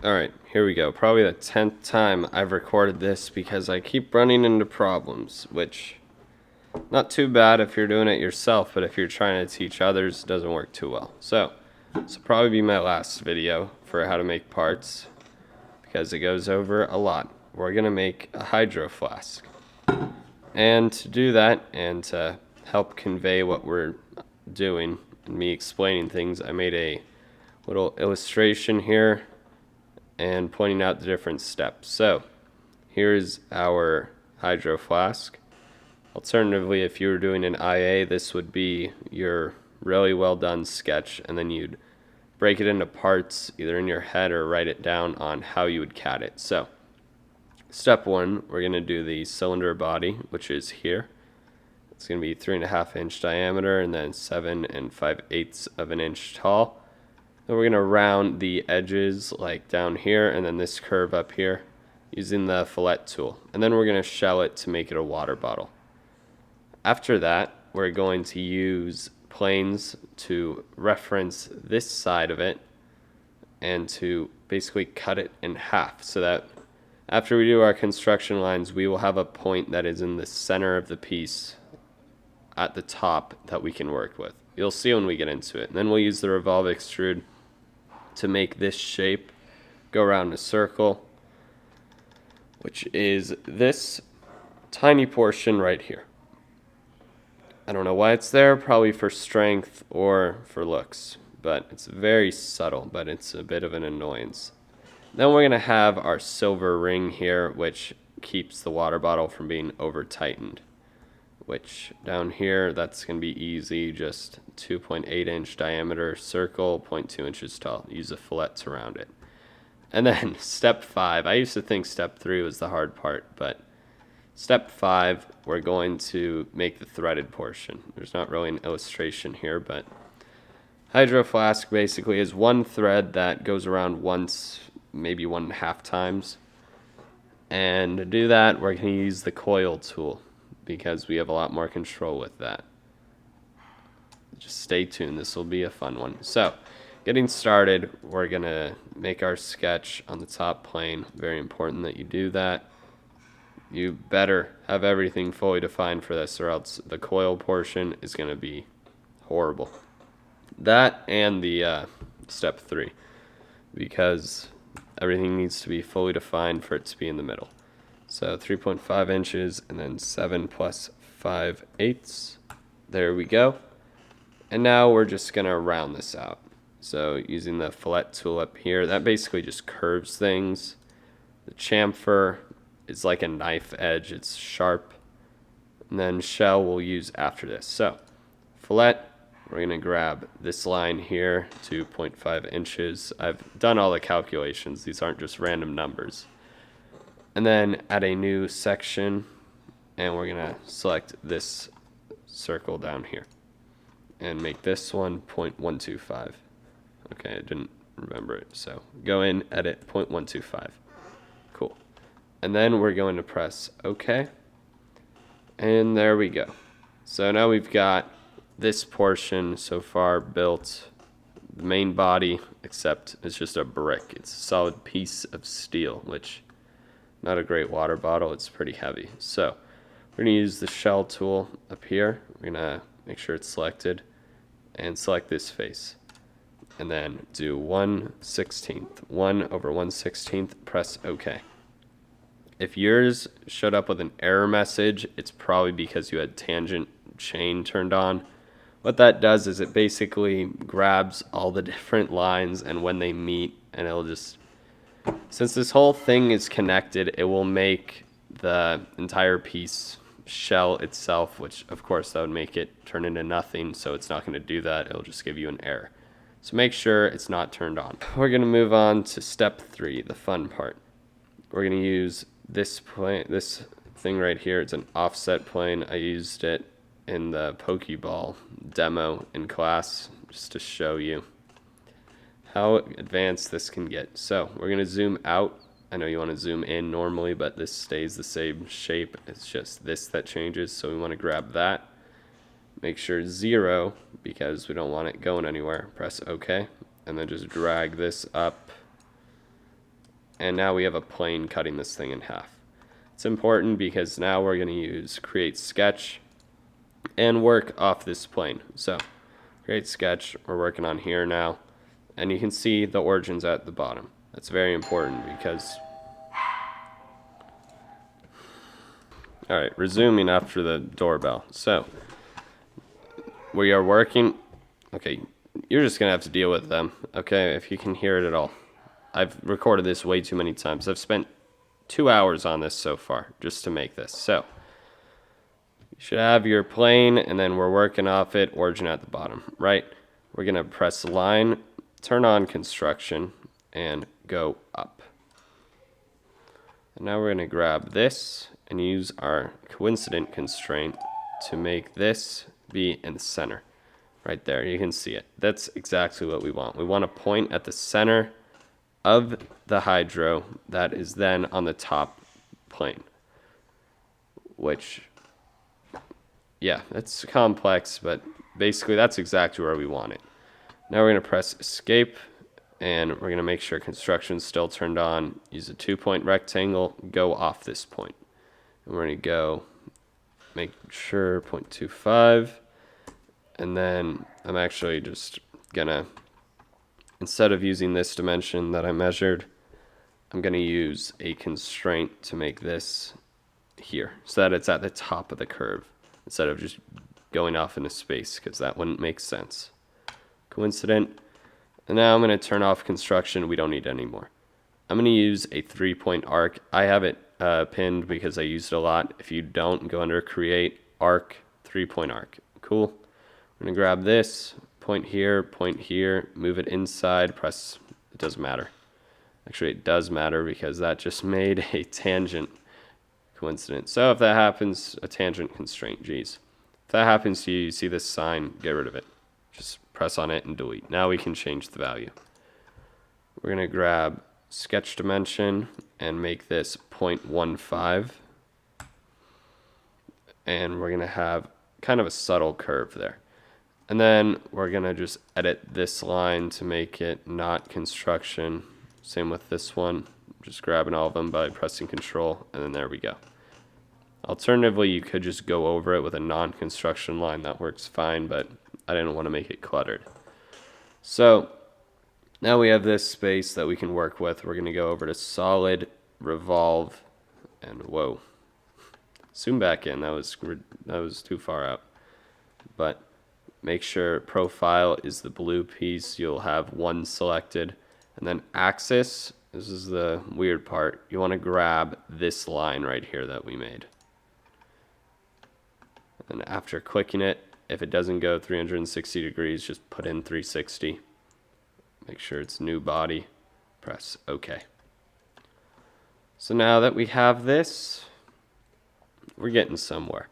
Alright, here we go. Probably the 10th time I've recorded this because I keep running into problems, which, not too bad if you're doing it yourself, but if you're trying to teach others, it doesn't work too well. So, this will probably be my last video for how to make parts, because it goes over a lot. We're going to make a hydro flask. And to do that, and to help convey what we're doing, and me explaining things, I made a little illustration here and pointing out the different steps. So here's our hydro flask. Alternatively, if you were doing an IA, this would be your really well done sketch, and then you'd break it into parts either in your head or write it down on how you would CAD it. So step one, we're going to do the cylinder body, which is here. It's going to be 3.5 inch diameter and then 7 5/8 of an inch tall. Then we're going to round the edges like down here and then this curve up here using the fillet tool. And then we're going to shell it to make it a water bottle. After that, we're going to use planes to reference this side of it and to basically cut it in half so that after we do our construction lines, we will have a point that is in the center of the piece at the top that we can work with. You'll see when we get into it. And then we'll use the revolve extrude to make this shape go around a circle, which is this tiny portion right here. I don't know why it's there, probably for strength or for looks, but it's very subtle, but it's a bit of an annoyance. Then we're going to have our silver ring here, which keeps the water bottle from being over tightened, which down here, that's going to be easy, just 2.8 inch diameter circle, 0.2 inches tall. Use a fillet to round it. And then step 5, I used to think step 3 was the hard part, but step 5, we're going to make the threaded portion. There's not really an illustration here, but hydro flask basically is one thread that goes around once, maybe 1.5 times. And to do that, we're going to use the coil tool because we have a lot more control with that. Just stay tuned, this will be a fun one. So, getting started, we're going to make our sketch on the top plane. Very important that you do that. You better have everything fully defined for this, or else the coil portion is going to be horrible. That and the step 3, because everything needs to be fully defined for it to be in the middle. So 3.5 inches and then 7 plus 5/8. There we go. And now we're just going to round this out. So using the fillet tool up here, that basically just curves things. The chamfer is like a knife edge, it's sharp. And then shell we'll use after this. So fillet, we're going to grab this line here to 0.5 inches. I've done all the calculations, these aren't just random numbers. And then add a new section, and we're going to select this circle down here and make this one 0.125. Okay, I didn't remember it, so go in, edit 0.125. Cool. And then we're going to press OK, and there we go. So now we've got this portion so far built, the main body, except it's just a brick. It's a solid piece of steel, which not a great water bottle, it's pretty heavy. So we're going to use the shell tool up here. We're going to make sure it's selected and select this face. And then do 1/16, 1/1/16, press OK. If yours showed up with an error message, it's probably because you had tangent chain turned on. What that does is it basically grabs all the different lines, and when they meet, and it'll just, since this whole thing is connected, it will make the entire piece shell itself, which of course that would make it turn into nothing, so it's not going to do that. It'll just give you an error. So make sure it's not turned on. We're going to move on to step 3, the fun part. We're going to use this plane, this thing right here. It's an offset plane. I used it in the Pokeball demo in class just to show you how advanced this can get. So we're going to zoom out. I know you want to zoom in normally, but this stays the same shape. It's just this that changes, so we want to grab that. Make sure 0, because we don't want it going anywhere. Press OK, and then just drag this up And now we have a plane cutting this thing in half. It's important because now we're going to use create sketch and work off this plane. So create sketch, we're working on here now, and you can see the origins at the bottom. That's very important because, all right, resuming after the doorbell. So we are working, okay, you're just gonna have to deal with them, okay, if you can hear it at all. I've recorded this way too many times. I've spent 2 hours on this so far just to make this. So you should have your plane, and then we're working off it, origin at the bottom, right? We're gonna press line, turn on construction, and go up. And now we're gonna grab this and use our coincident constraint to make this be in the center. Right there, you can see it. That's exactly what we want. We want a point at the center of the hydro that is then on the top plane. Which, yeah, it's complex, but basically that's exactly where we want it. Now we're going to press escape, and we're going to make sure construction's still turned on. Use a 2-point rectangle, go off this point. And we're going to go, make sure 0.25. And then I'm actually just gonna, instead of using this dimension that I measured, I'm gonna use a constraint to make this here so that it's at the top of the curve instead of just going off into space, because that wouldn't make sense. Coincident. And now I'm gonna turn off construction. We don't need it anymore. I'm gonna use a 3-point arc. I have it pinned because I used it a lot. If you don't, go under create arc, 3-point arc. Cool. I'm going to grab this, point here, move it inside, press, it doesn't matter. Actually, it does matter because that just made a tangent coincident. So if that happens, a tangent constraint, geez. If that happens to you, you see this sign, get rid of it. Just press on it and delete. Now we can change the value. We're going to grab sketch dimension and make this 0.15. And we're going to have kind of a subtle curve there. And then we're going to just edit this line to make it not construction. Same with this one. Just grabbing all of them by pressing control, and then there we go. Alternatively, you could just go over it with a non-construction line. That works fine, but I didn't want to make it cluttered. So now we have this space that we can work with. We're going to go over to solid, revolve, and whoa. Zoom back in. That was too far out. But make sure profile is the blue piece. You'll have one selected. And then axis, this is the weird part. You want to grab this line right here that we made. And after clicking it, if it doesn't go 360 degrees, just put in 360. Make sure it's new body. Press OK. So now that we have this, we're getting somewhere.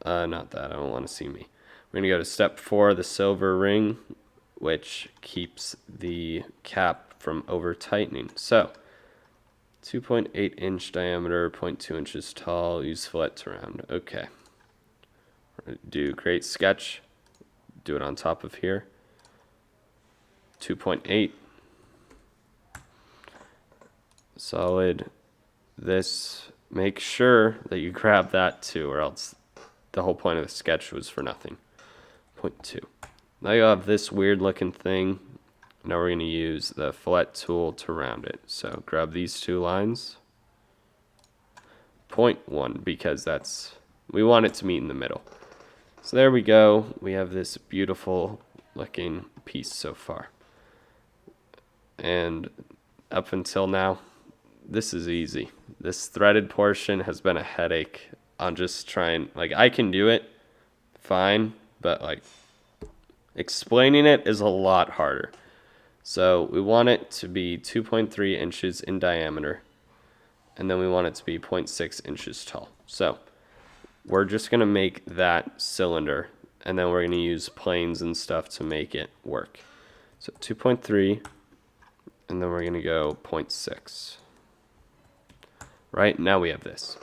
Not that, I don't want to see me. We're going to go to step 4, the silver ring, which keeps the cap from over tightening. So 2.8 inch diameter, 0.2 inches tall, use fillet to round. Okay. We're going to do create sketch, do it on top of here. 2.8. Solid. This, make sure that you grab that too, or else the whole point of the sketch was for nothing. 0.2. Now you have this weird looking thing. Now we're going to use the fillet tool to round it. So grab these two lines. 0.1, because we want it to meet in the middle. So there we go. We have this beautiful looking piece so far. And up until now, this is easy. This threaded portion has been a headache on just trying, like, I can do it fine, but like explaining it is a lot harder. So we want it to be 2.3 inches in diameter, and then we want it to be 0.6 inches tall. So we're just going to make that cylinder, and then we're going to use planes and stuff to make it work. So 2.3, and then we're going to go 0.6. Right, now we have this.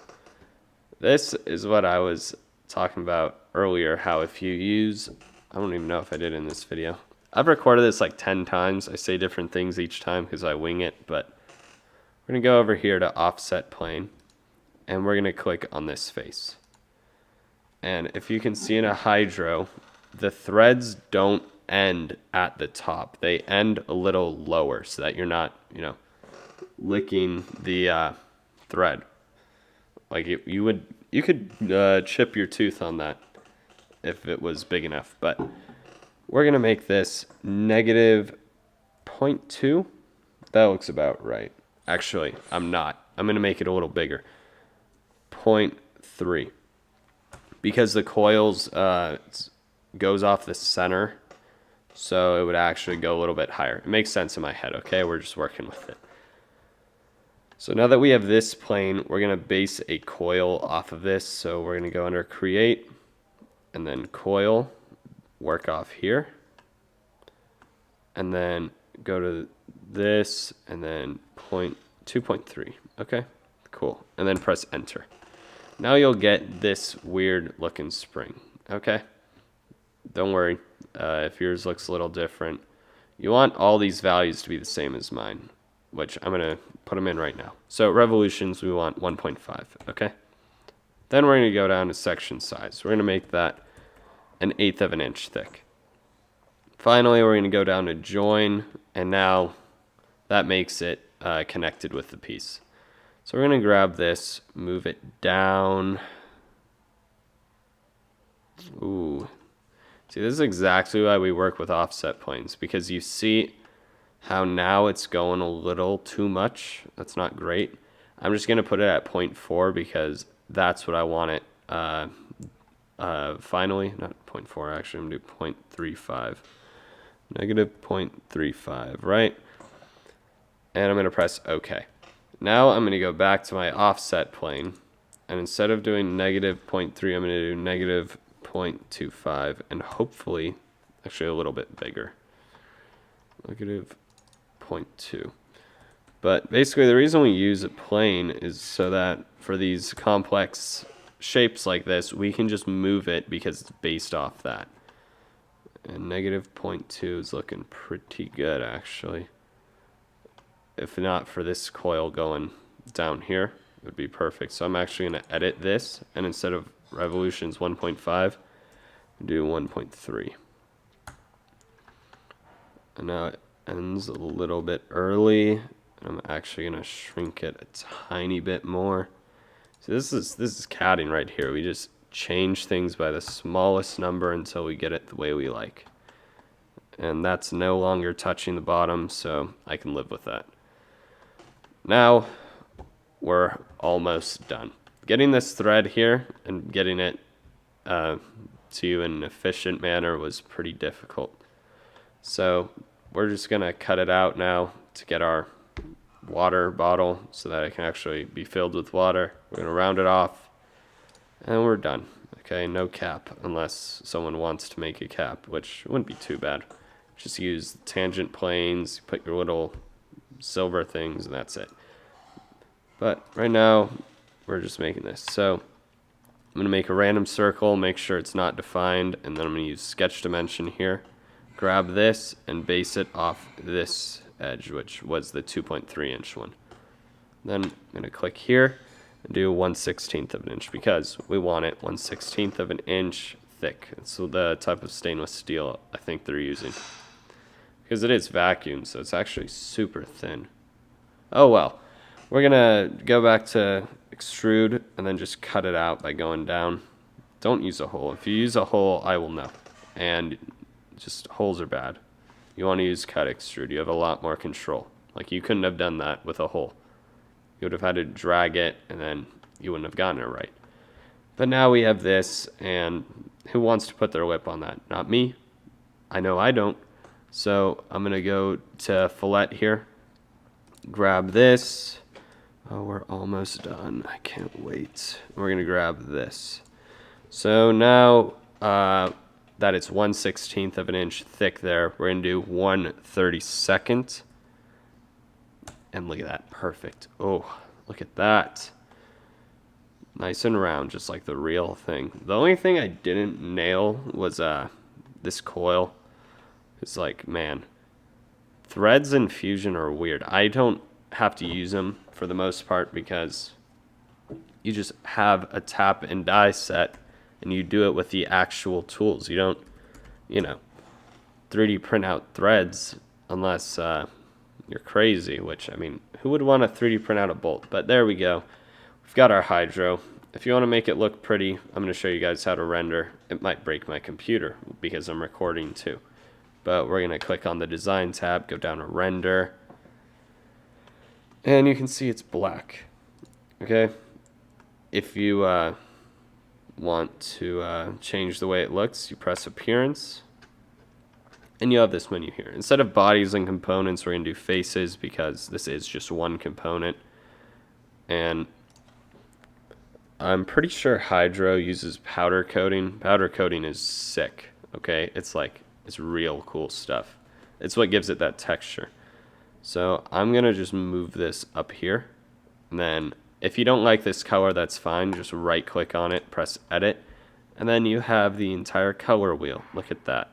This is what I was talking about earlier, how if you use, I don't even know if I did in this video. I've recorded this like 10 times. I say different things each time because I wing it, but We're going to go over here to offset plane, and we're going to click on this face. And if you can see in a hydro, the threads don't end at the top. They end a little lower so that you're not, licking the thread. Like you could chip your tooth on that if it was big enough. But we're going to make this negative 0.2. That looks about right. Actually, I'm not. I'm going to make it a little bigger. 0.3. Because the coils goes off the center, so it would actually go a little bit higher. It makes sense in my head, okay? We're just working with it. So now that we have this plane, we're going to base a coil off of this. So we're going to go under Create, and then Coil, work off here. And then go to this, and then 2.3. Okay, cool. And then press Enter. Now you'll get this weird looking spring. Okay, don't worry if yours looks a little different. You want all these values to be the same as mine, which I'm going to put them in right now. So revolutions, we want 1.5. Okay, then we're going to go down to section size. We're going to make that 1/8 of an inch thick. Finally, we're going to go down to join, and now that makes it connected with the piece. So we're going to grab this, move it down. Ooh. See, this is exactly why we work with offset planes, because you see how now it's going a little too much. That's not great. I'm just going to put it at 0.4 because that's what I want it finally. Not 0.4, actually. I'm going to do 0.35. Negative 0.35, right? And I'm going to press OK. Now I'm going to go back to my offset plane, and instead of doing negative 0.3, I'm going to do negative 0.25, and hopefully, actually a little bit bigger. Negative 0.2. But basically the reason we use a plane is so that for these complex shapes like this, we can just move it because it's based off that. And negative 0.2 is looking pretty good, actually. If not for this coil going down here, it would be perfect. So I'm actually going to edit this, and instead of revolutions 1.5, do 1.3. And now it ends a little bit early. I'm actually going to shrink it a tiny bit more. So this is CADing right here. We just change things by the smallest number until we get it the way we like. And that's no longer touching the bottom, so I can live with that. Now we're almost done. Getting this thread here and getting it to you in an efficient manner was pretty difficult. So we're just going to cut it out now to get our water bottle so that it can actually be filled with water. We're going to round it off, and we're done. Okay, no cap unless someone wants to make a cap, which wouldn't be too bad. Just use tangent planes, put your little silver things, and that's it. But right now, we're just making this. So I'm going to make a random circle, make sure it's not defined, and then I'm going to use sketch dimension here. Grab this and base it off this edge, which was the 2.3 inch one. Then I'm going to click here and do 1/16 of an inch because we want it 1/16 of an inch thick. It's the type of stainless steel I think they're using. Because it is vacuum, so it's actually super thin. Oh well. We're going to go back to extrude and then just cut it out by going down. Don't use a hole. If you use a hole, I will know. And just holes are bad. You want to use cut extrude. You have a lot more control. Like you couldn't have done that with a hole. You would have had to drag it and then you wouldn't have gotten it right. But now we have this, and who wants to put their lip on that? Not me. I know I don't. So I'm going to go to fillet here. Grab this. Oh, we're almost done. I can't wait. We're going to grab this. So now that it's 1/16 of an inch thick there, we're going to do 1/32. And look at that. Perfect. Oh, look at that. Nice and round, just like the real thing. The only thing I didn't nail was this coil. It's like, man, threads in Fusion are weird. I don't have to use them for the most part because you just have a tap and die set and you do it with the actual tools. You don't, you know, 3D print out threads unless you're crazy, which, I mean, who would want to 3D print out a bolt? But there we go. We've got our hydro. If you want to make it look pretty, I'm going to show you guys how to render. It might break my computer because I'm recording too. But we're going to click on the design tab, go down to render, and you can see it's black. Okay? If you want to change the way it looks, you press appearance, and you have this menu here. Instead of bodies and components, we're going to do faces because this is just one component. And I'm pretty sure Hydro uses powder coating. Powder coating is sick, okay? It's real cool stuff. It's what gives it that texture. So I'm going to just move this up here. And then if you don't like this color, that's fine. Just right click on it, press edit. And then you have the entire color wheel. Look at that.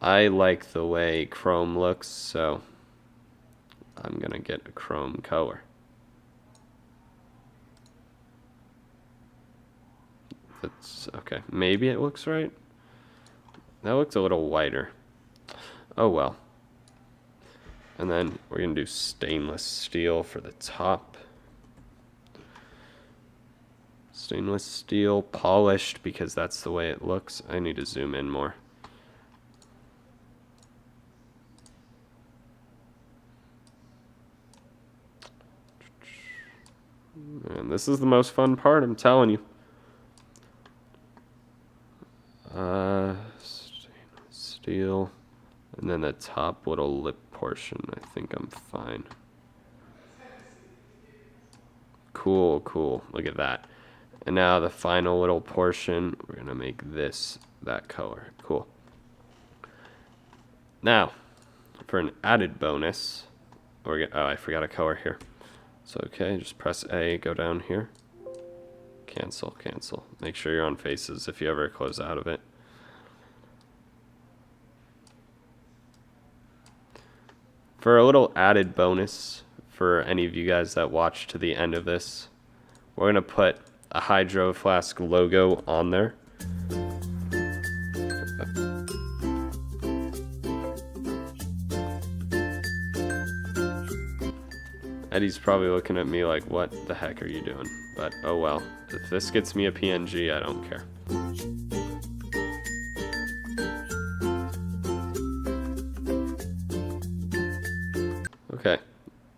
I like the way chrome looks, so I'm going to get a chrome color. That's okay. Maybe it looks right. That looks a little whiter. Oh well. And then we're going to do stainless steel for the top. Stainless steel, polished, because that's the way it looks. I need to zoom in more. And this is the most fun part, I'm telling you. Stainless steel. And then the top little lip portion, I think I'm fine. Cool, cool. Look at that. And now the final little portion, we're going to make this that color. Cool. Now, for an added bonus, oh, I forgot a color here. So, okay, just press A, go down here. Cancel, cancel. Make sure you're on faces if you ever close out of it. For a little added bonus for any of you guys that watch to the end of this, we're going to put a Hydro Flask logo on there. Eddie's probably looking at me like, what the heck are you doing? But oh well, if this gets me a PNG, I don't care. Okay,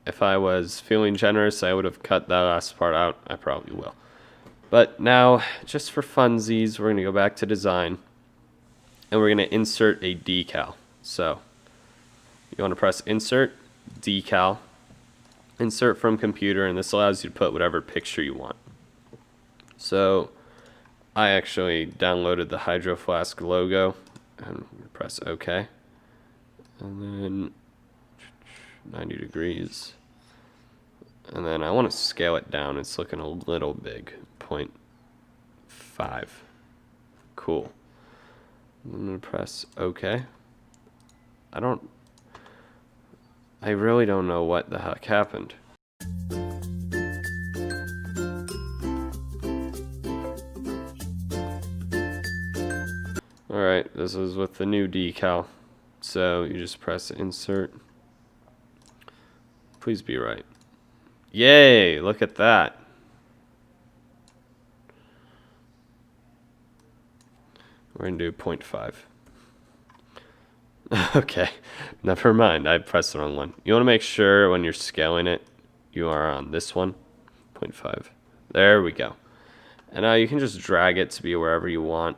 if I was feeling generous, I would have cut that last part out. I probably will. But now, just for funsies, we're going to go back to design, and we're going to insert a decal. So, you want to press insert, decal, insert from computer, and this allows you to put whatever picture you want. So, I actually downloaded the Hydro Flask logo, and press OK. And then 90 degrees. And then I want to scale it down. It's looking a little big. 0.5. Cool. I'm going to press OK. I really don't know what the heck happened. Alright, this is with the new decal. So you just press insert. Please be right. Yay! Look at that. We're going to do 0.5. Okay, never mind. I pressed the wrong one. You want to make sure when you're scaling it, you are on this one. 0.5. There we go. And now you can just drag it to be wherever you want.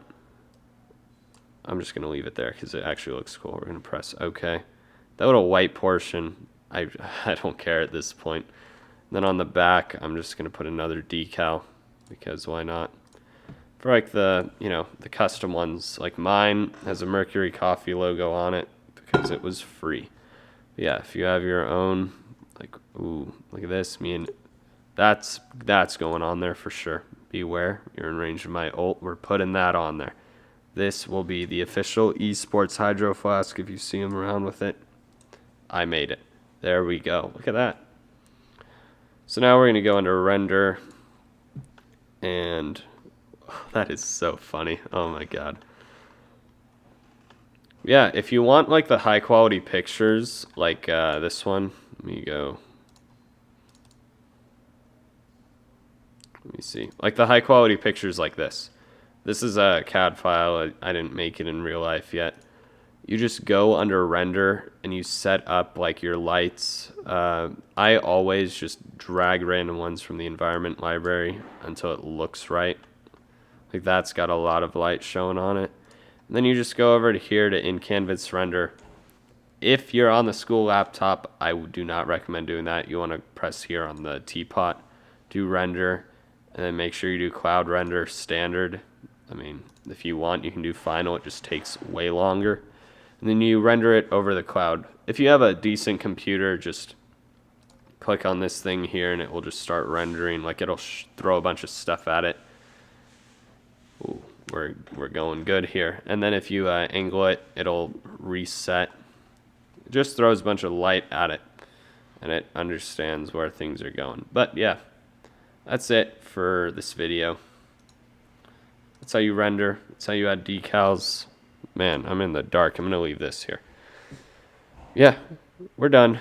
I'm just going to leave it there because it actually looks cool. We're going to press OK. That little white portion, I don't care at this point. Then on the back, I'm just going to put another decal because why not? For like the, the custom ones, like mine has a Mercury Coffee logo on it because it was free. But yeah, if you have your own, like, ooh, look at this, that's going on there for sure. Beware, you're in range of my ult. We're putting that on there. This will be the official esports Hydro Flask if you see them around with it. I made it. There we go. Look at that. So now we're going to go under render, and that is so funny. Oh my god. Yeah, if you want like the high quality pictures like this one, let me go. Let me see. Like the high quality pictures like this. This is a CAD file. I didn't make it in real life yet. You just go under render and you set up like your lights. I always just drag random ones from the environment library until it looks right. Like that's got a lot of light showing on it. And then you just go over to here to in canvas render. If you're on the school laptop, I do not recommend doing that. You want to press here on the teapot, do render, and then make sure you do cloud render standard. I mean, if you want, you can do final. It just takes way longer. And then you render it over the cloud. If you have a decent computer, just click on this thing here and it will just start rendering. Like it'll throw a bunch of stuff at it. Ooh, we're going good here. And then if you angle it, it'll reset. It just throws a bunch of light at it, and it understands where things are going. But yeah, that's it for this video. That's how you render. That's how you add decals. Man, I'm in the dark. I'm going to leave this here. Yeah, we're done.